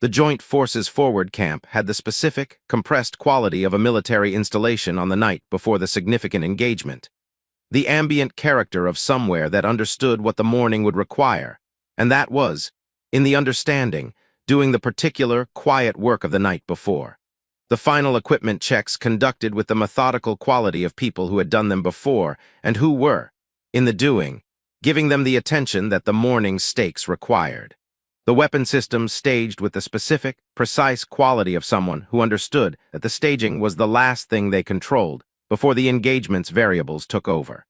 The Joint Forces Forward Camp had the specific, compressed quality of a military installation on the night before the significant engagement. The ambient character of somewhere that understood what the morning would require, and that was, in the understanding, doing the particular, quiet work of the night before. The final equipment checks conducted with the methodical quality of people who had done them before and who were, in the doing, giving them the attention that the morning's stakes required. The weapon systems staged with the specific, precise quality of someone who understood that the staging was the last thing they controlled before the engagement's variables took over.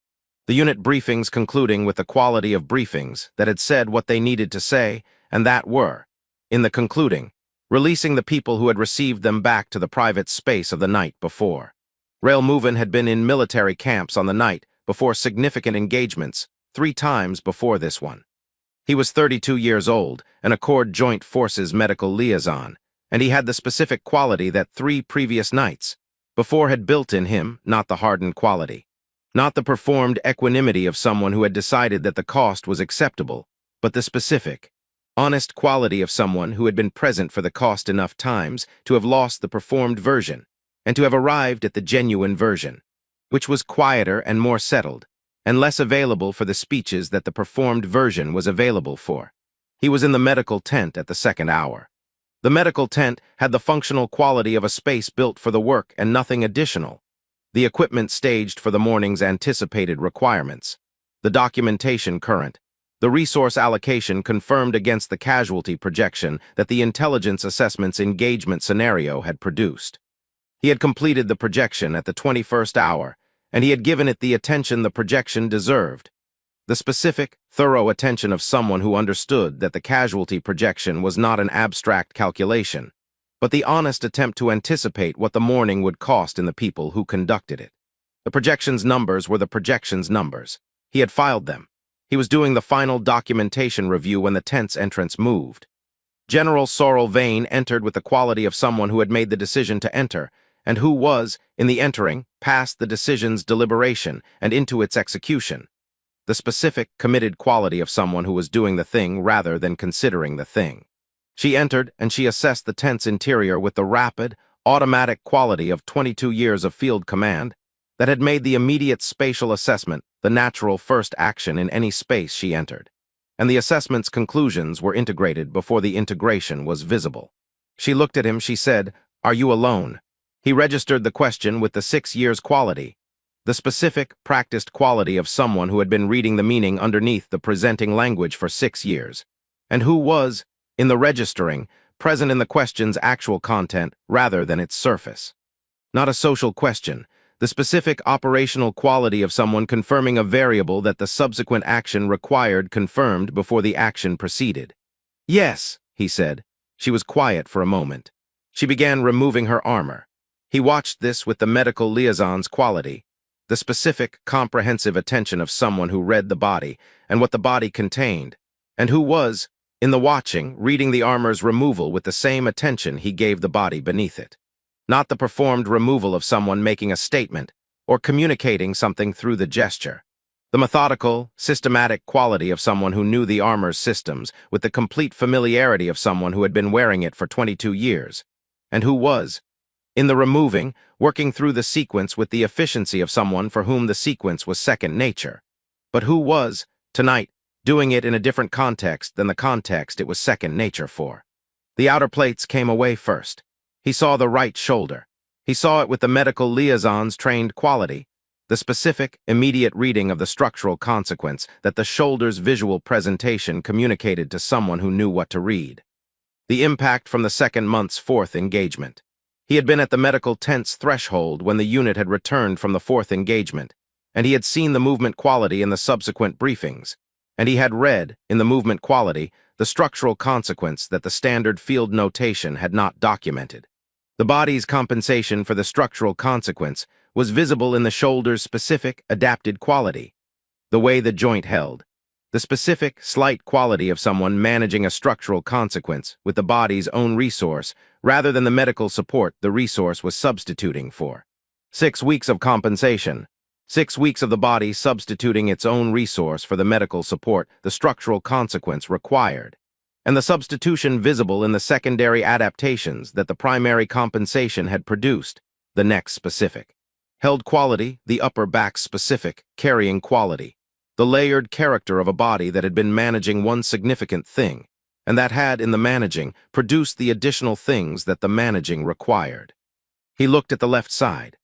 The unit briefings concluding with the quality of briefings that had said what they needed to say, and that were, in the concluding, releasing the people who had received them back to the private space of the night before. Railmovin had been in military camps on the night before significant engagements 3 times before this one. He was 32 years old, an Accord Joint Forces medical liaison, and he had the specific quality that 3 previous nights before had built in him, not the hardened quality, not the performed equanimity of someone who had decided that the cost was acceptable, but the specific, honest quality of someone who had been present for the cost enough times to have lost the performed version and to have arrived at the genuine version, which was quieter and more settled, and less available for the speeches that the performed version was available for. He was in the medical tent at the second hour. The medical tent had the functional quality of a space built for the work and nothing additional. The equipment staged for the morning's anticipated requirements. The documentation current. The resource allocation confirmed against the casualty projection that the intelligence assessment's engagement scenario had produced. He had completed the projection at the 21st hour, and he had given it the attention the projection deserved. The specific, thorough attention of someone who understood that the casualty projection was not an abstract calculation, but the honest attempt to anticipate what the morning would cost in the people who conducted it. The projection's numbers were the projection's numbers. He had filed them. He was doing the final documentation review when the tent's entrance moved. General Sorrel Vane entered with the quality of someone who had made the decision to enter, and who was, in the entering, past the decision's deliberation and into its execution. The specific, committed quality of someone who was doing the thing rather than considering the thing. She entered and she assessed the tent's interior with the rapid, automatic quality of 22 years of field command that had made the immediate spatial assessment the natural first action in any space she entered. And the assessment's conclusions were integrated before the integration was visible. She looked at him, she said, "Are you alone?" He registered the question with the 6 years quality, the specific, practiced quality of someone who had been reading the meaning underneath the presenting language for 6 years, and who was, in the registering, present in the question's actual content rather than its surface. Not a social question, the specific operational quality of someone confirming a variable that the subsequent action required confirmed before the action proceeded. "Yes," he said. She was quiet for a moment. She began removing her armor. He watched this with the medical liaison's quality, the specific, comprehensive attention of someone who read the body and what the body contained, and who was, in the watching, reading the armor's removal with the same attention he gave the body beneath it. Not the performed removal of someone making a statement or communicating something through the gesture. The methodical, systematic quality of someone who knew the armor's systems with the complete familiarity of someone who had been wearing it for 22 years, and who was, in the removing, working through the sequence with the efficiency of someone for whom the sequence was second nature, but who was, tonight, doing it in a different context than the context it was second nature for. The outer plates came away first. He saw the right shoulder. He saw it with the medical liaison's trained quality, the specific, immediate reading of the structural consequence that the shoulder's visual presentation communicated to someone who knew what to read. The impact from the second month's 4th engagement. He had been at the medical tent's threshold when the unit had returned from the 4th engagement, and he had seen the movement quality in the subsequent briefings, and he had read, in the movement quality, the structural consequence that the standard field notation had not documented. The body's compensation for the structural consequence was visible in the shoulder's specific, adapted quality, the way the joint held, the specific, slight quality of someone managing a structural consequence with the body's own resource rather than the medical support the resource was substituting for. 6 weeks of compensation. 6 weeks of the body substituting its own resource for the medical support the structural consequence required. and the substitution visible in the secondary adaptations that the primary compensation had produced, the neck specific. Held quality, the upper back specific, carrying quality. The layered character of a body that had been managing one significant thing, and that had, in the managing, produced the additional things that the managing required. He looked at the left side.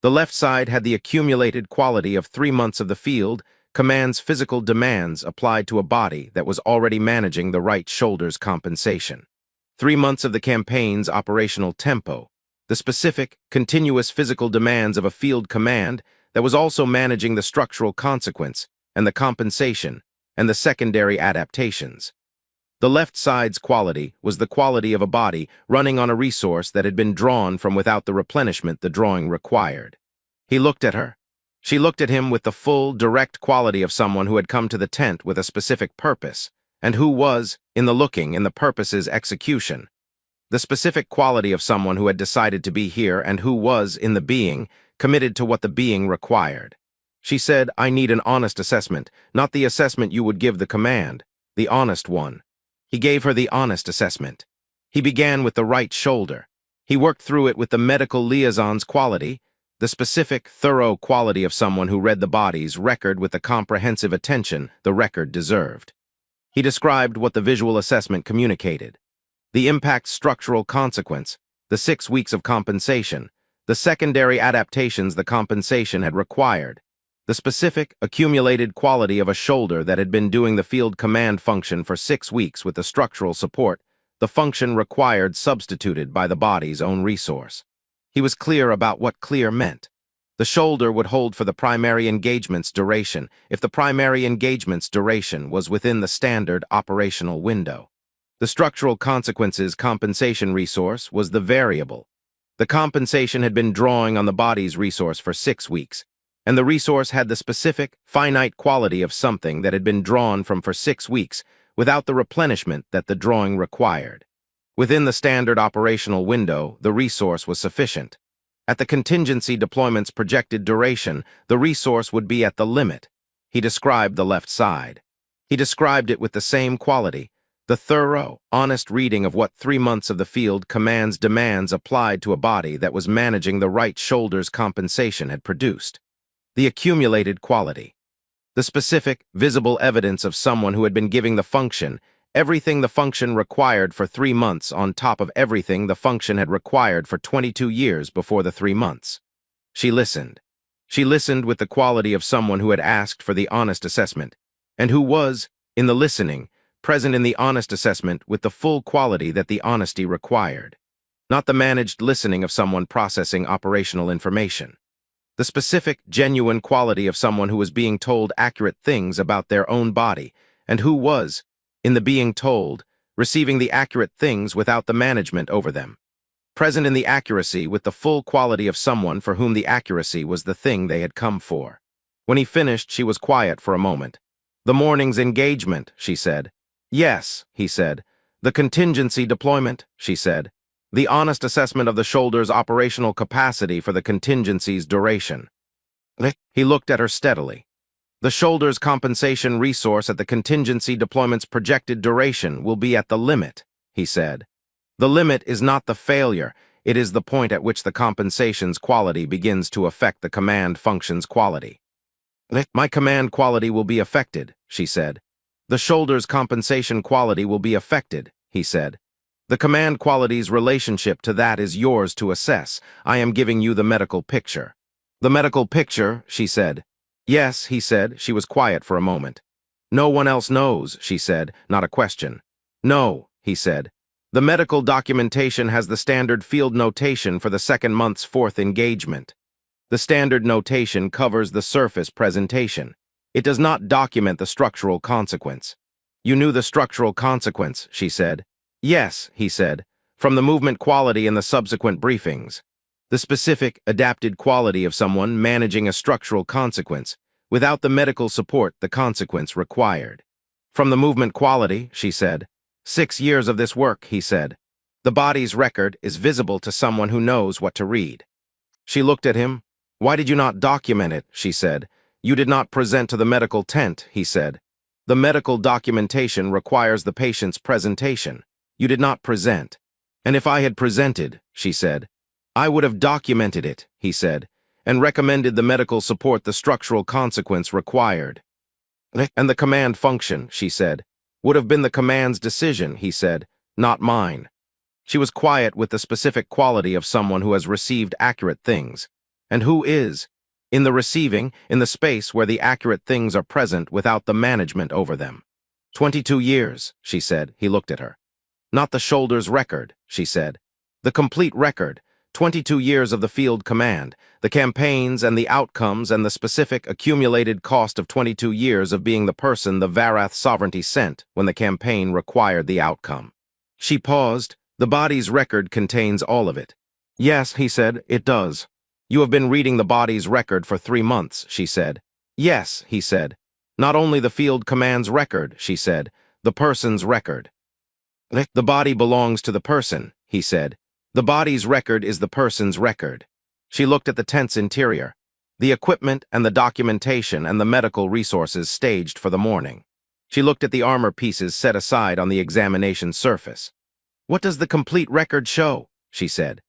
The left side had the accumulated quality of 3 months of the field, commands physical demands applied to a body that was already managing the right shoulder's compensation. 3 months of the campaign's operational tempo, the specific, continuous physical demands of a field command that was also managing the structural consequence and the compensation and the secondary adaptations. The left side's quality was the quality of a body running on a resource that had been drawn from without the replenishment the drawing required. He looked at her. She looked at him with the full, direct quality of someone who had come to the tent with a specific purpose, and who was, in the looking, in the purpose's execution. The specific quality of someone who had decided to be here and who was, in the being, committed to what the being required. She said, "I need an honest assessment, not the assessment you would give the command, the honest one." He gave her the honest assessment. He began with the right shoulder. He worked through it with the medical liaison's quality, the specific, thorough quality of someone who read the body's record with the comprehensive attention the record deserved. He described what the visual assessment communicated. The impact structural consequence, the 6 weeks of compensation, the secondary adaptations the compensation had required, the specific, accumulated quality of a shoulder that had been doing the field command function for 6 weeks with the structural support, the function required substituted by the body's own resource. He was clear about what clear meant. The shoulder would hold for the primary engagement's duration if the primary engagement's duration was within the standard operational window. The structural consequences compensation resource was the variable. The compensation had been drawing on the body's resource for 6 weeks, and the resource had the specific, finite quality of something that had been drawn from for 6 weeks without the replenishment that the drawing required. Within the standard operational window, the resource was sufficient. At the contingency deployment's projected duration, the resource would be at the limit. He described the left side. He described it with the same quality, the thorough, honest reading of what 3 months of the field command's demands applied to a body that was managing the right shoulder's compensation had produced. The accumulated quality. The specific, visible evidence of someone who had been giving the function everything the function required for 3 months on top of everything the function had required for 22 years before the 3 months. She listened. She listened with the quality of someone who had asked for the honest assessment, and who was, in the listening, present in the honest assessment with the full quality that the honesty required. Not the managed listening of someone processing operational information. The specific, genuine quality of someone who was being told accurate things about their own body, and who was, in the being told, receiving the accurate things without the management over them. Present in the accuracy with the full quality of someone for whom the accuracy was the thing they had come for. When he finished, she was quiet for a moment. "The morning's engagement," she said. "Yes," he said. "The contingency deployment," she said. "The honest assessment of the shoulder's operational capacity for the contingency's duration." He looked at her steadily. "The shoulder's compensation resource at the contingency deployment's projected duration will be at the limit," he said. "The limit is not the failure, it is the point at which the compensation's quality begins to affect the command function's quality." "My command quality will be affected," she said. "The shoulder's compensation quality will be affected," he said. "The command quality's relationship to that is yours to assess. I am giving you the medical picture." "The medical picture," she said. "Yes," he said. She was quiet for a moment. "No one else knows," she said, not a question. "No," he said. "The medical documentation has the standard field notation for the 2nd month's 4th engagement. The standard notation covers the surface presentation. It does not document the structural consequence." "You knew the structural consequence," she said. "Yes," he said, "from the movement quality in the subsequent briefings. The specific, adapted quality of someone managing a structural consequence, without the medical support the consequence required." "From the movement quality," she said. 6 years of this work," he said. "The body's record is visible to someone who knows what to read." She looked at him. "Why did you not document it?" she said. "You did not present to the medical tent," he said. The medical documentation requires the patient's presentation. You did not present. And if I had presented, she said, I would have documented it, he said, and recommended the medical support the structural consequence required. And the command function, she said, would have been the command's decision, he said, not mine. She was quiet with the specific quality of someone who has received accurate things. And who is? In the receiving, in the space where the accurate things are present without the management over them. 22 years, she said. He looked at her. Not the shoulder's record, she said. The complete record, 22 years of the field command, the campaigns and the outcomes and the specific accumulated cost of 22 years of being the person the Varath sovereignty sent when the campaign required the outcome. She paused. The body's record contains all of it. Yes, he said, it does. You have been reading the body's record for 3 months, she said. Yes, he said. Not only the field command's record, she said, the person's record. The body belongs to the person, he said. The body's record is the person's record. She looked at the tent's interior, the equipment and the documentation and the medical resources staged for the morning. She looked at the armor pieces set aside on the examination surface. What does the complete record show? She said.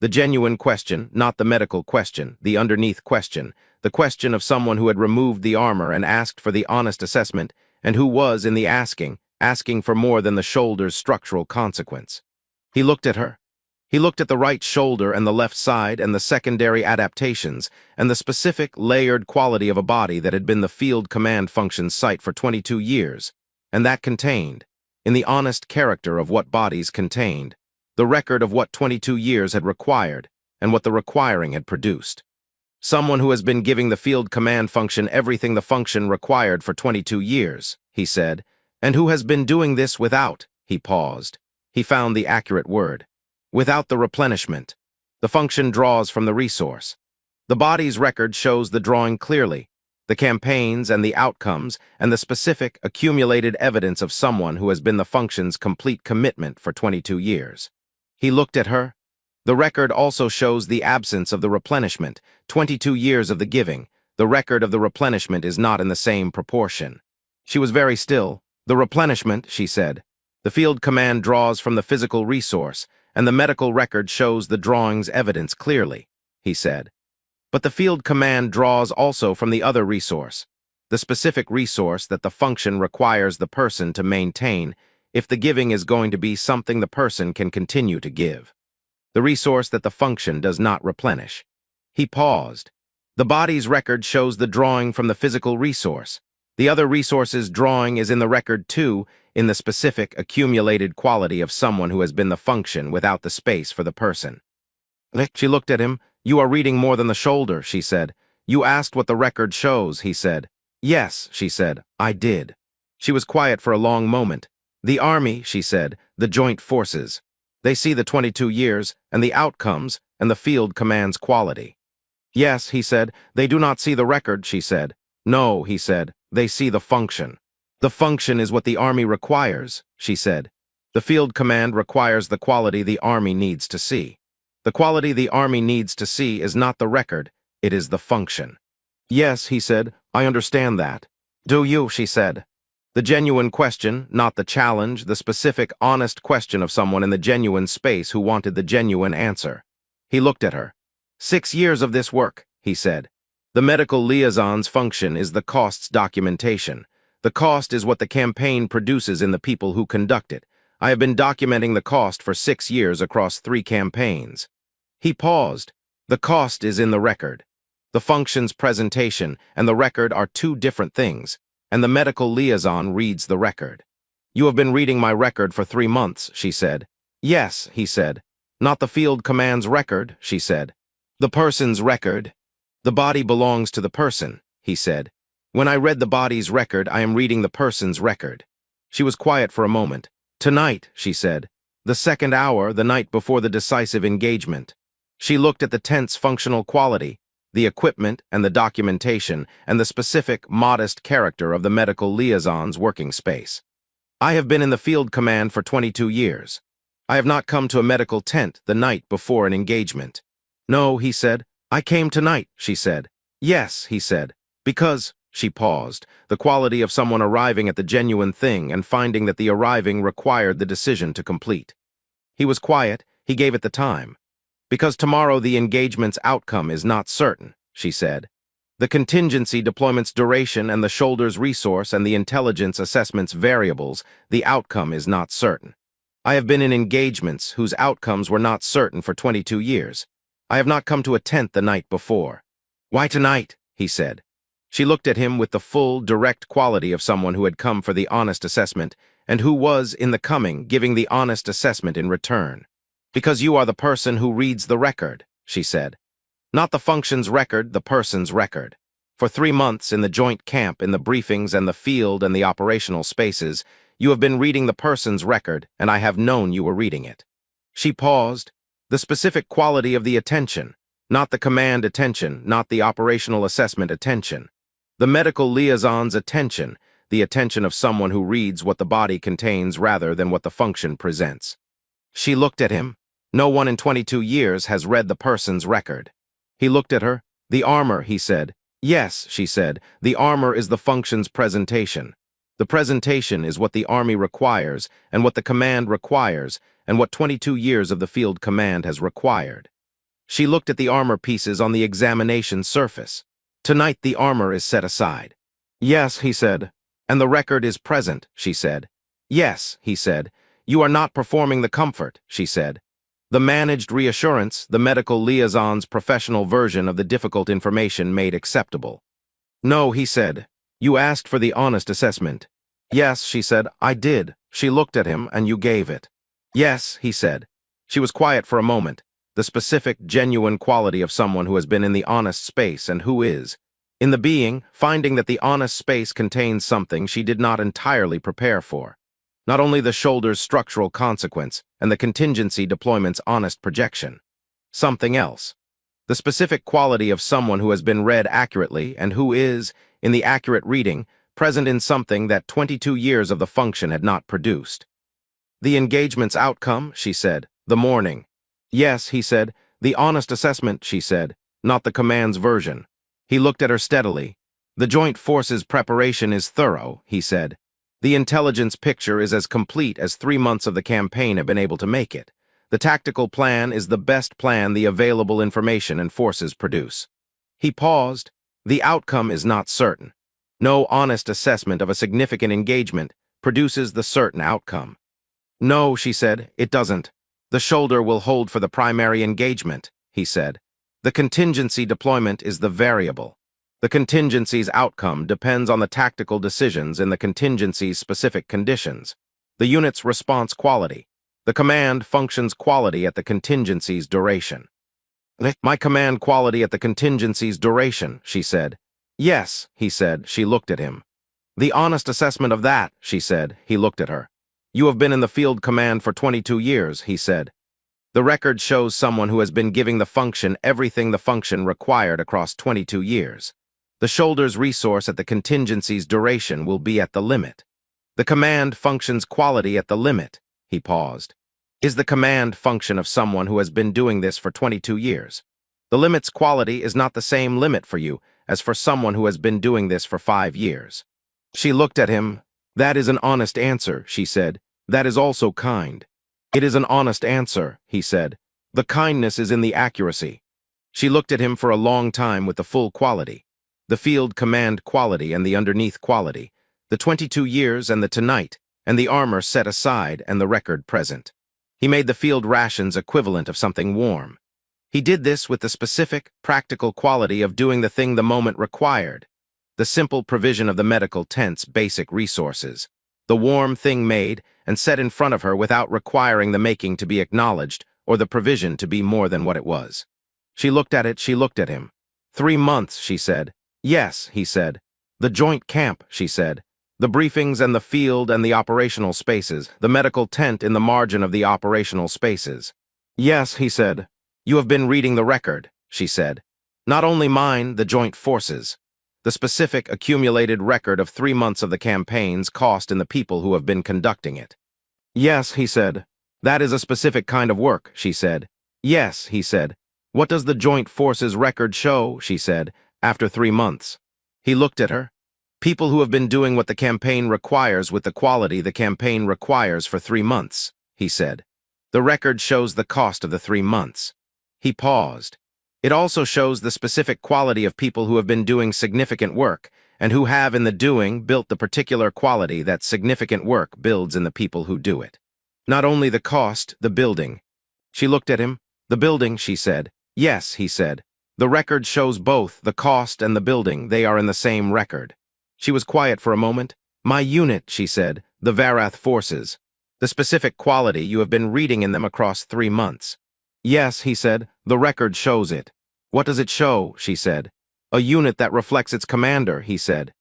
The genuine question, not the medical question, the underneath question, the question of someone who had removed the armor and asked for the honest assessment, and who was, in the asking for more than the shoulder's structural consequence. He looked at her. He looked at the right shoulder and the left side and the secondary adaptations and the specific, layered quality of a body that had been the field command function's site for 22 years, and that contained, in the honest character of what bodies contained, the record of what 22 years had required and what the requiring had produced. Someone who has been giving the field command function everything the function required for 22 years, he said, and who has been doing this without, he paused. He found the accurate word. Without the replenishment. The function draws from the resource. The body's record shows the drawing clearly, the campaigns and the outcomes and the specific accumulated evidence of someone who has been the function's complete commitment for 22 years. He looked at her. The record also shows the absence of the replenishment, 22 years of the giving. The record of the replenishment is not in the same proportion. She was very still. The replenishment, she said. The field command draws from the physical resource, and the medical record shows the drawing's evidence clearly, he said. But the field command draws also from the other resource, the specific resource that the function requires the person to maintain if the giving is going to be something the person can continue to give. The resource that the function does not replenish. He paused. The body's record shows the drawing from the physical resource. The other resource's drawing is in the record too, in the specific accumulated quality of someone who has been the function without the space for the person. She looked at him. You are reading more than the shoulder, she said. You asked what the record shows, he said. Yes, she said, I did. She was quiet for a long moment. The army, she said, the joint forces. They see the 22 years and the outcomes and the field command's quality. Yes, he said, they do not see the record, she said. No, he said, they see the function. The function is what the army requires, she said. The field command requires the quality the army needs to see. The quality the army needs to see is not the record, it is the function. Yes, he said, I understand that. Do you, she said. The genuine question, not the challenge, the specific, honest question of someone in the genuine space who wanted the genuine answer. He looked at her. 6 years of this work, he said. The medical liaison's function is the cost's documentation. The cost is what the campaign produces in the people who conduct it. I have been documenting the cost for 6 years across 3 campaigns. He paused. The cost is in the record. The function's presentation and the record are 2 different things, and the medical liaison reads the record. You have been reading my record for 3 months, she said. Yes, he said. Not the field command's record, she said. The person's record. The body belongs to the person, he said. When I read the body's record, I am reading the person's record. She was quiet for a moment. Tonight, she said. The 2nd hour, the night before the decisive engagement. She looked at the tent's functional quality, the equipment and the documentation, and the specific, modest character of the medical liaison's working space. I have been in the field command for 22 years. I have not come to a medical tent the night before an engagement. No, he said. I came tonight, she said. Yes, he said. Because, She paused. The quality of someone arriving at the genuine thing and finding that the arriving required the decision to complete. He was quiet. He gave it the time. Because tomorrow the engagement's outcome is not certain, she said. The contingency deployment's duration and the shoulder's resource and the intelligence assessment's variables, the outcome is not certain. I have been in engagements whose outcomes were not certain for 22 years. I have not come to a tent the night before. Why tonight? He said. She looked at him with the full, direct quality of someone who had come for the honest assessment and who was, in the coming, giving the honest assessment in return. Because you are the person who reads the record, she said. Not the function's record, the person's record. For 3 months in the joint camp, in the briefings and the field and the operational spaces, you have been reading the person's record, and I have known you were reading it. She paused. The specific quality of the attention, not the command attention, not the operational assessment attention. The medical liaison's attention, the attention of someone who reads what the body contains rather than what the function presents. She looked at him. No one in 22 years has read the person's record. He looked at her. The armor, he said. Yes, she said, the armor is the function's presentation. The presentation is what the Army requires, and what the command requires, and what 22 years of the field command has required. She looked at the armor pieces on the examination surface. Tonight the armor is set aside. Yes, he said. And the record is present, she said. Yes, he said. You are not performing the comfort, she said. The managed reassurance, the medical liaison's professional version of the difficult information made acceptable. No, he said. You asked for the honest assessment. Yes, she said, I did. She looked at him, and you gave it. Yes, he said. She was quiet for a moment, the specific, genuine quality of someone who has been in the honest space and who is, in the being, finding that the honest space contains something she did not entirely prepare for. Not only the shoulder's structural consequence and the contingency deployment's honest projection. Something else. The specific quality of someone who has been read accurately and who is, in the accurate reading, present in something that 22 years of the function had not produced. The engagement's outcome, she said, the morning. Yes, he said, the honest assessment, she said, not the command's version. He looked at her steadily. The joint forces preparation is thorough, he said. The intelligence picture is as complete as 3 months of the campaign have been able to make it. The tactical plan is the best plan the available information and forces produce. He paused. The outcome is not certain. No honest assessment of a significant engagement produces the certain outcome. No, she said, it doesn't. The shoulder will hold for the primary engagement, he said. The contingency deployment is the variable. The contingency's outcome depends on the tactical decisions in the contingency's specific conditions. The unit's response quality. The command functions quality at the contingency's duration. My command quality at the contingency's duration, she said. Yes, he said. She looked at him. The honest assessment of that, she said. He looked at her. You have been in the field command for 22 years, he said. The record shows someone who has been giving the function everything the function required across 22 years. The shoulder's resource at the contingency's duration will be at the limit. The command functions quality at the limit, he paused. Is the command function of someone who has been doing this for 22 years. The limit's quality is not the same limit for you as for someone who has been doing this for 5 years. She looked at him. That is an honest answer, she said. That is also kind. It is an honest answer, he said. The kindness is in the accuracy. She looked at him for a long time with the full quality. The field command quality and the underneath quality. The 22 years and the tonight, and the armor set aside and the record present. He made the field rations equivalent of something warm. He did this with the specific, practical quality of doing the thing the moment required. The simple provision of the medical tent's basic resources. The warm thing made and set in front of her without requiring the making to be acknowledged or the provision to be more than what it was. She looked at it, she looked at him. 3 months, she said. Yes, he said. The joint camp, she said. The briefings and the field and the operational spaces, the medical tent in the margin of the operational spaces. Yes, he said. You have been reading the record, she said. Not only mine, the joint forces. The specific accumulated record of 3 months of the campaign's cost in the people who have been conducting it. Yes, he said. That is a specific kind of work, she said. Yes, he said. What does the joint forces record show, she said, after 3 months? He looked at her. People who have been doing what the campaign requires with the quality the campaign requires for 3 months, he said. The record shows the cost of the 3 months. He paused. It also shows the specific quality of people who have been doing significant work, and who have in the doing built the particular quality that significant work builds in the people who do it. Not only the cost, the building. She looked at him. The building, she said. Yes, he said. The record shows both, the cost and the building, they are in the same record. She was quiet for a moment. My unit, she said, the Varath forces. The specific quality you have been reading in them across 3 months. Yes, he said, the record shows it. What does it show, she said. A unit that reflects its commander, he said.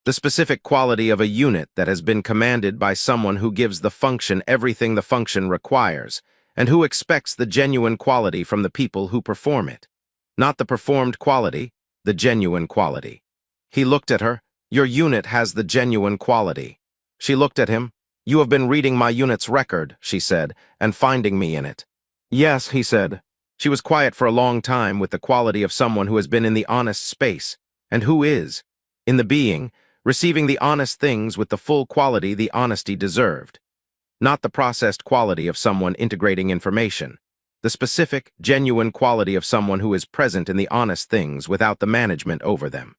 The specific quality of a unit that has been commanded by someone who gives the function everything the function requires, and who expects the genuine quality from the people who perform it. Not the performed quality, the genuine quality. He looked at her. Your unit has the genuine quality. She looked at him. You have been reading my unit's record, she said, and finding me in it. Yes, he said. She was quiet for a long time with the quality of someone who has been in the honest space, and who is, in the being, receiving the honest things with the full quality the honesty deserved. Not the processed quality of someone integrating information. The specific, genuine quality of someone who is present in the honest things without the management over them.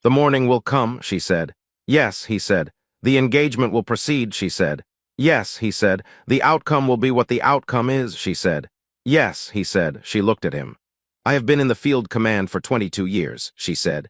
The morning will come, she said. Yes, he said. The engagement will proceed, she said. Yes, he said. The outcome will be what the outcome is, she said. Yes, he said. She looked at him. I have been in the field command for 22 years, she said.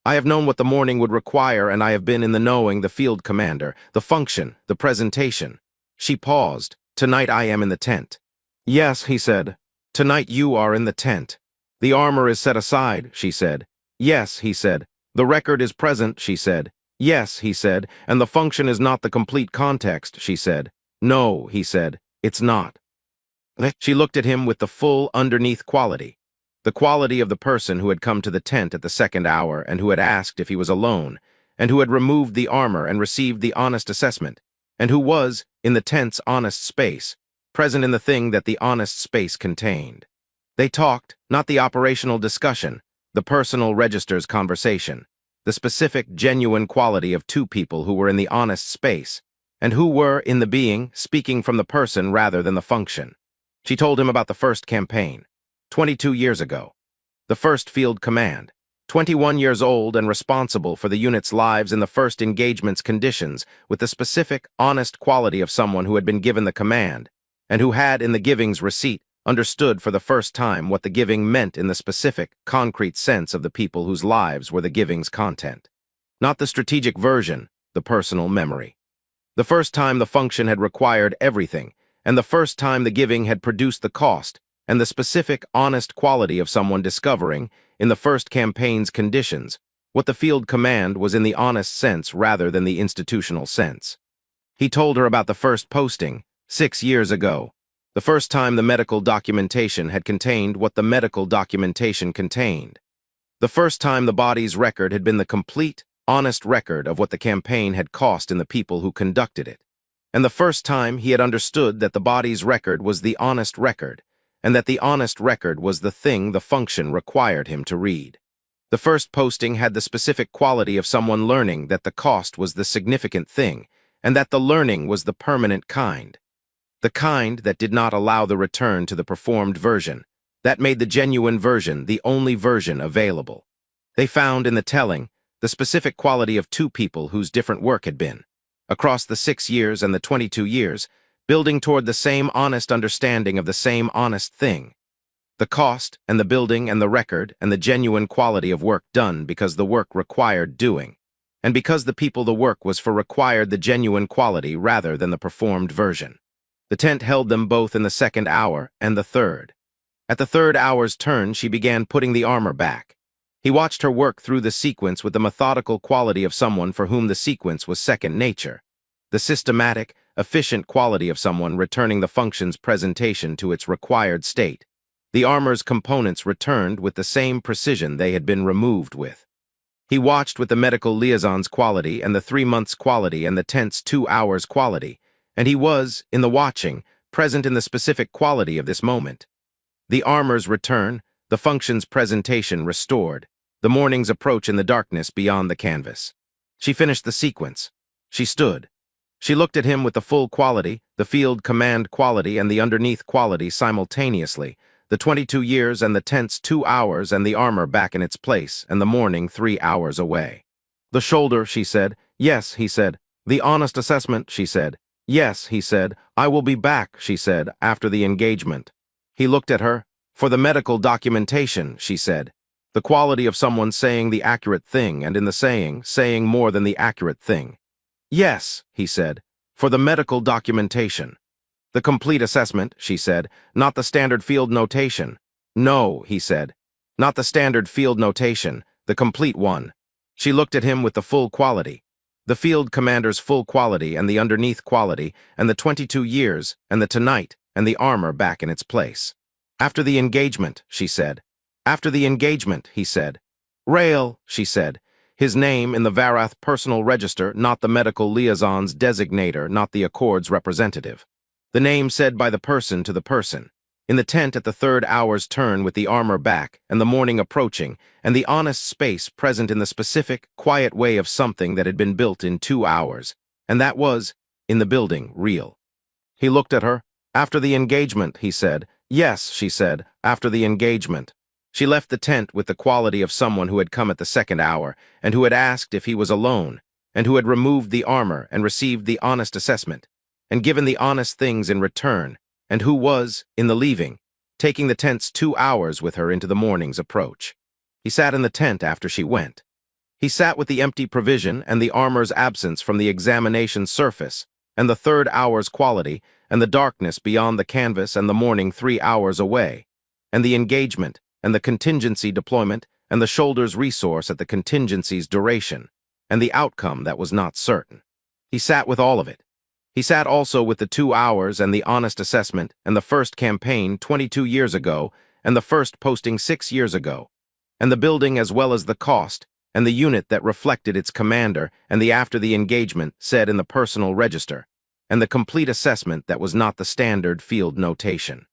I have known what the morning would require, and I have been in the knowing the field commander, the function, the presentation. She paused. Tonight I am in the tent. Yes, he said. Tonight you are in the tent. The armor is set aside, she said. Yes, he said. The record is present, she said. Yes, he said, and the function is not the complete context, she said. No, he said, it's not. She looked at him with the full underneath quality. The quality of the person who had come to the tent at the second hour and who had asked if he was alone, and who had removed the armor and received the honest assessment, and who was, in the tent's honest space, present in the thing that the honest space contained. They talked, not the operational discussion, the personal registers conversation, the specific, genuine quality of two people who were in the honest space, and who were, in the being, speaking from the person rather than the function. She told him about the first campaign, 22 years ago. The first field command, 21 years old and responsible for the unit's lives in the first engagement's conditions with the specific, honest quality of someone who had been given the command, and who had, in the giving's receipt, understood for the first time what the giving meant in the specific, concrete sense of the people whose lives were the giving's content. Not the strategic version, the personal memory. The first time the function had required everything, and the first time the giving had produced the cost, and the specific, honest quality of someone discovering, in the first campaign's conditions, what the field command was in the honest sense rather than the institutional sense. He told her about the first posting, 6 years ago, the first time the medical documentation had contained what the medical documentation contained. The first time the body's record had been the complete, honest record of what the campaign had cost in the people who conducted it. And the first time he had understood that the body's record was the honest record, and that the honest record was the thing the function required him to read. The first posting had the specific quality of someone learning that the cost was the significant thing, and that the learning was the permanent kind. The kind that did not allow the return to the performed version, that made the genuine version the only version available. They found in the telling the specific quality of two people whose different work had been, across the 6 years and the 22 years, building toward the same honest understanding of the same honest thing. The cost and the building and the record and the genuine quality of work done because the work required doing, and because the people the work was for required the genuine quality rather than the performed version. The tent held them both in the second hour and the third. At the third hour's turn, she began putting the armor back. He watched her work through the sequence with the methodical quality of someone for whom the sequence was second nature, the systematic, efficient quality of someone returning the function's presentation to its required state. The armor's components returned with the same precision they had been removed with. He watched with the medical liaison's quality and the 3 months' quality and the tent's 2 hours' quality, and he was, in the watching, present in the specific quality of this moment. The armor's return, the function's presentation restored, the morning's approach in the darkness beyond the canvas. She finished the sequence. She stood. She looked at him with the full quality, the field command quality and the underneath quality simultaneously, the 22 years and the tense 2 hours and the armor back in its place, and the morning 3 hours away. The shoulder, she said. Yes, he said. The honest assessment, she said. Yes, he said. I will be back, she said, after the engagement. He looked at her. For the medical documentation, she said. The quality of someone saying the accurate thing, and in the saying more than the accurate thing. Yes, he said. For the medical documentation. The complete assessment, she said, not the standard field notation. No, he said. Not the standard field notation, the complete one. She looked at him with the full quality. The field commander's full quality and the underneath quality and the 22 years and the tonight and the armor back in its place. After the engagement, she said. After the engagement, he said. Rail, she said. His name in the Varath personal register, not the medical liaison's designator, not the accord's representative. The name said by the person to the person. In the tent at the 3rd hour's turn with the armor back and the morning approaching and the honest space present in the specific, quiet way of something that had been built in 2 hours, and that was, in the building, real. He looked at her. After the engagement, he said. Yes, she said, after the engagement. She left the tent with the quality of someone who had come at the 2nd hour, and who had asked if he was alone, and who had removed the armor and received the honest assessment, and given the honest things in return, and who was, in the leaving, taking the tent's 2 hours with her into the morning's approach. He sat in the tent after she went. He sat with the empty provision and the armor's absence from the examination surface, and the 3rd hour's quality, and the darkness beyond the canvas and the morning 3 hours away, and the engagement, and the contingency deployment, and the shoulder's resource at the contingency's duration, and the outcome that was not certain. He sat with all of it. He sat also with the 2 hours and the honest assessment and the first campaign 22 years ago and the first posting 6 years ago, and the building as well as the cost, and the unit that reflected its commander and the after the engagement said in the personal register, and the complete assessment that was not the standard field notation.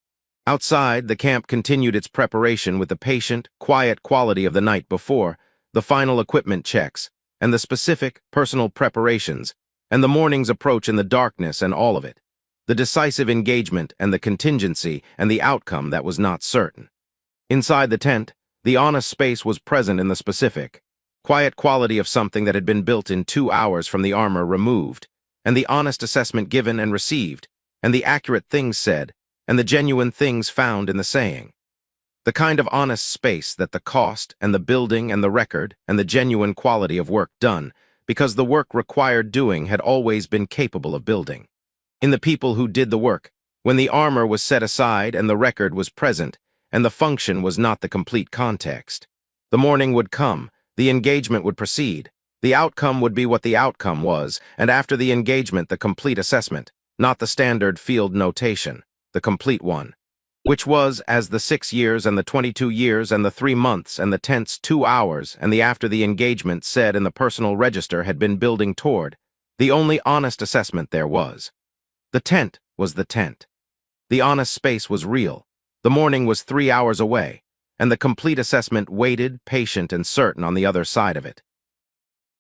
Outside, the camp continued its preparation with the patient, quiet quality of the night before, the final equipment checks, and the specific, personal preparations, and the morning's approach in the darkness and all of it, the decisive engagement and the contingency and the outcome that was not certain. Inside the tent, the honest space was present in the specific, quiet quality of something that had been built in 2 hours from the armor removed, and the honest assessment given and received, and the accurate things said, and the genuine things found in the saying. The kind of honest space that the cost and the building and the record and the genuine quality of work done, because the work required doing had always been capable of building. In the people who did the work, when the armor was set aside and the record was present, and the function was not the complete context. The morning would come, the engagement would proceed, the outcome would be what the outcome was, and after the engagement the complete assessment, not the standard field notation, the complete one, which was as the 6 years and the 22 years and the 3 months and the tense 2 hours and the after the engagement said in the personal register had been building toward, the only honest assessment there was. The tent was the tent. The honest space was real. The morning was 3 hours away, and the complete assessment waited, patient and certain on the other side of it.